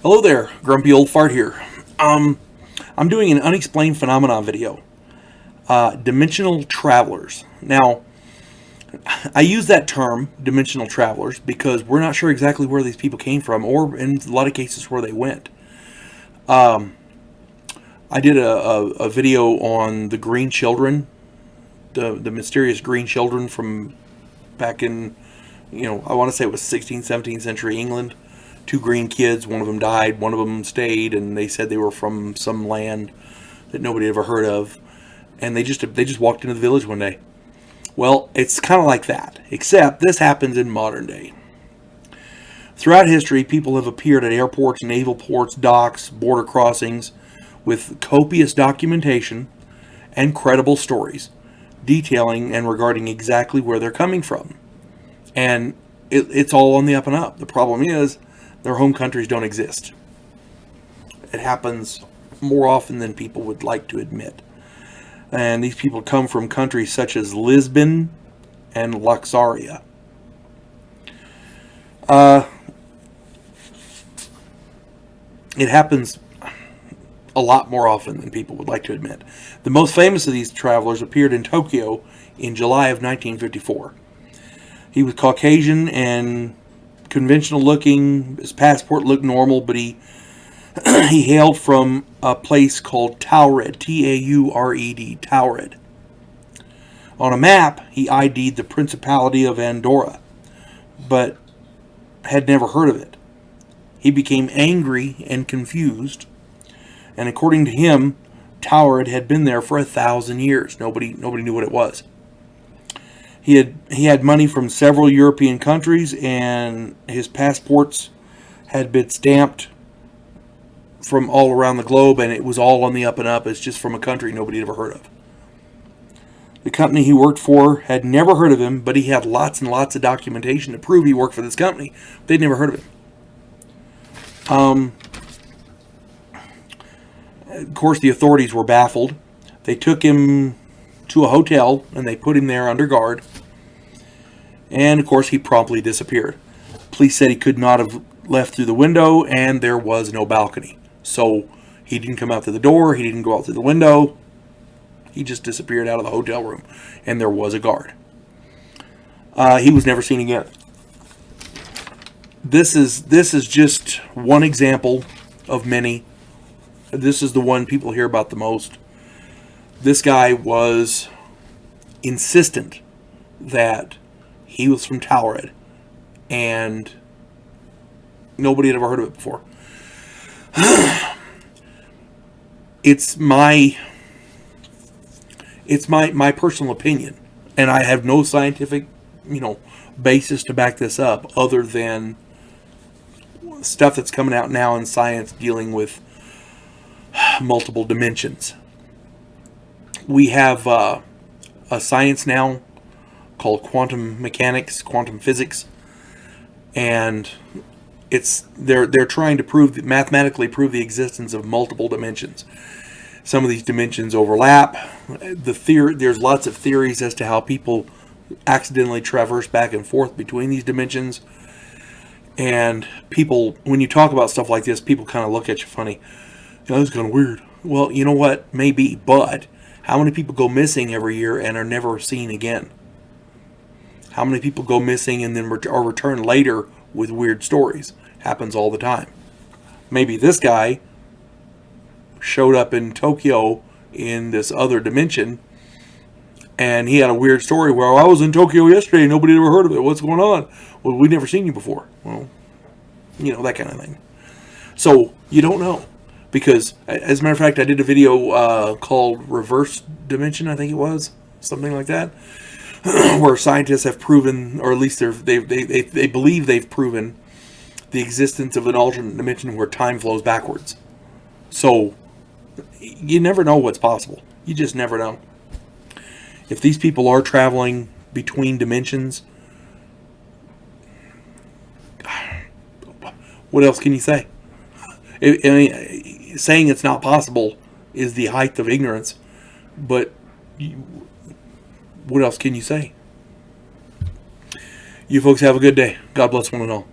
Hello there, Grumpy Old Fart here. I'm doing an unexplained phenomenon video. Dimensional travelers. Now, I use that term, dimensional travelers, because we're not sure exactly where these people came from, or in a lot of cases where they went. I did a video on the green children, the mysterious green children from back in, I want to say it was 16th, 17th century England. Two green kids, one of them died, one of them stayed, and they said they were from some land that nobody ever heard of, and they just walked into the village one day. Well, it's kind of like that, except this happens in modern day. Throughout history, people have appeared at airports, naval ports, docks, border crossings with copious documentation and credible stories detailing and regarding exactly where they're coming from. And it's all on the up and up. The problem is their home countries don't exist. It happens more often than people would like to admit. And these people come from countries such as Lisbon and Luxaria. It happens a lot more often than people would like to admit. The most famous of these travelers appeared in Tokyo in July of 1954. He was Caucasian and conventional looking. His passport looked normal, but he hailed from a place called Taured, Taured, Taured. On a map, he ID'd the Principality of Andorra, but had never heard of it. He became angry and confused, and according to him, Taured had been there for 1,000 years. Nobody knew what it was. He had money from several European countries, and his passports had been stamped from all around the globe, and it was all on the up and up. It's just from a country nobody had ever heard of. The company he worked for had never heard of him, but he had lots and lots of documentation to prove he worked for this company. They'd never heard of him. Of course, the authorities were baffled. They took him to a hotel, and they put him there under guard. And, of course, he promptly disappeared. Police said he could not have left through the window, and there was no balcony. So, he didn't come out to the door, he didn't go out through the window. He just disappeared out of the hotel room, and there was a guard. He was never seen again. This is just one example of many. This is the one people hear about the most. This guy was insistent that he was from Taured, and nobody had ever heard of it before. It's my personal opinion, and I have no scientific, basis to back this up other than stuff that's coming out now in science dealing with multiple dimensions. We have a science now called quantum mechanics, quantum physics, and they're trying to mathematically prove the existence of multiple dimensions. Some of these dimensions overlap. There's lots of theories as to how people accidentally traverse back and forth between these dimensions. And people, when you talk about stuff like this, people kind of look at you funny. That's kind of weird. Well, you know what? Maybe, but how many people go missing every year and are never seen again? How many people go missing and then are returned later with weird stories? Happens all the time. Maybe this guy showed up in Tokyo in this other dimension, and he had a weird story where I was in Tokyo yesterday, nobody ever heard of it. What's going on? Well, we'd never seen you before. Well, that kind of thing. So you don't know. Because, as a matter of fact, I did a video called Reverse Dimension, I think it was. Something like that. Where scientists have proven, or at least they believe they've proven, the existence of an alternate dimension where time flows backwards. So, you never know what's possible. You just never know. If these people are traveling between dimensions, what else can you say? Saying it's not possible is the height of ignorance, but what else can you say? You folks have a good day. God bless one and all.